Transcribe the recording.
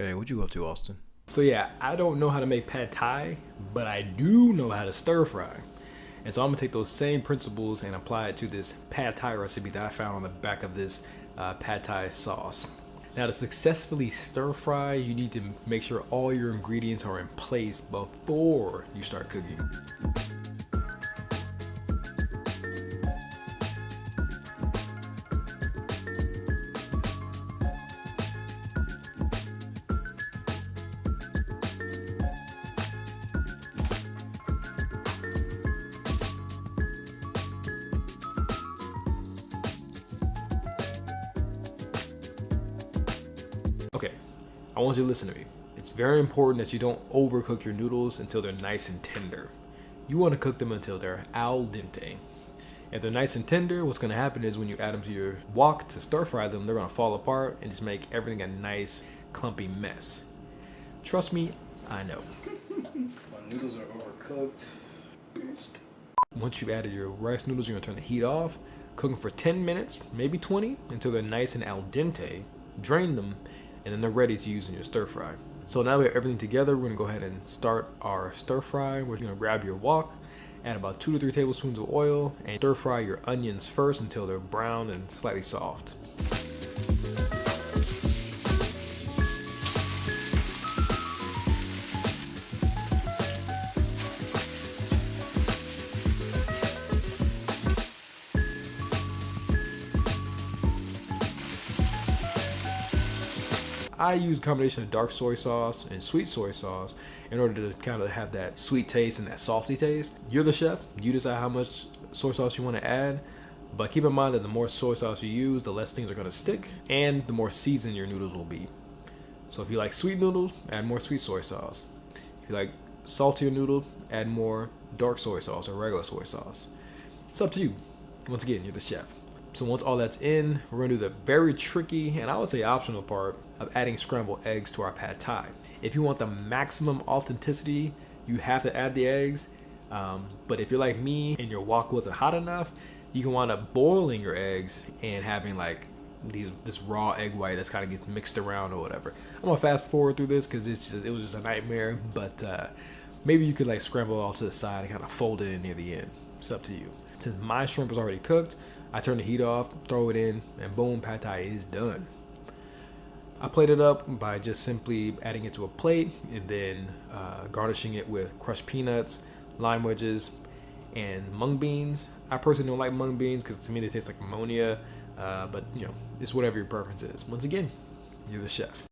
Hey, what you up to, Austin? So yeah, I don't know how to make pad thai, but I do know how to stir fry. And so I'm gonna take those same principles and apply it to this pad thai recipe that I found on the back of this pad thai sauce. Now to successfully stir fry, you need to make sure all your ingredients are in place before you start cooking. Okay, I want you to listen to me. It's very important that you don't overcook your noodles until they're nice and tender. You want to cook them until they're al dente. If they're nice and tender, what's going to happen is when you add them to your wok to stir fry them, they're going to fall apart and just make everything a nice clumpy mess. Trust me, I know. My noodles are overcooked. Once you've added your rice noodles, you're going to turn the heat off, cook them for 10 minutes, maybe 20, until they're nice and al dente. Drain them, and then they're ready to use in your stir fry. So now we have everything together, we're gonna go ahead and start our stir fry. We're gonna grab your wok, add about 2 to 3 tablespoons of oil, and stir fry your onions first until they're brown and slightly soft. I use a combination of dark soy sauce and sweet soy sauce in order to kind of have that sweet taste and that salty taste. You're the chef. You decide how much soy sauce you want to add, but keep in mind that the more soy sauce you use, the less things are going to stick and the more seasoned your noodles will be. So if you like sweet noodles, add more sweet soy sauce. If you like saltier noodles, add more dark soy sauce or regular soy sauce. It's up to you. Once again, you're the chef. So once all that's in, we're gonna do the very tricky and I would say optional part of adding scrambled eggs to our pad thai. If you want the maximum authenticity, you have to add the eggs. But if you're like me and your wok wasn't hot enough, you can wind up boiling your eggs and having like this raw egg white that's kind of gets mixed around or whatever. I'm gonna fast forward through this because it was just a nightmare. But maybe you could like scramble it off to the side and kind of fold it in near the end. It's up to you. Since my shrimp is already cooked, I turn the heat off, throw it in, and boom, pad thai is done. I plate it up by just simply adding it to a plate and then garnishing it with crushed peanuts, lime wedges, and mung beans. I personally don't like mung beans because to me they taste like ammonia, but you know, it's whatever your preference is. Once again, you're the chef.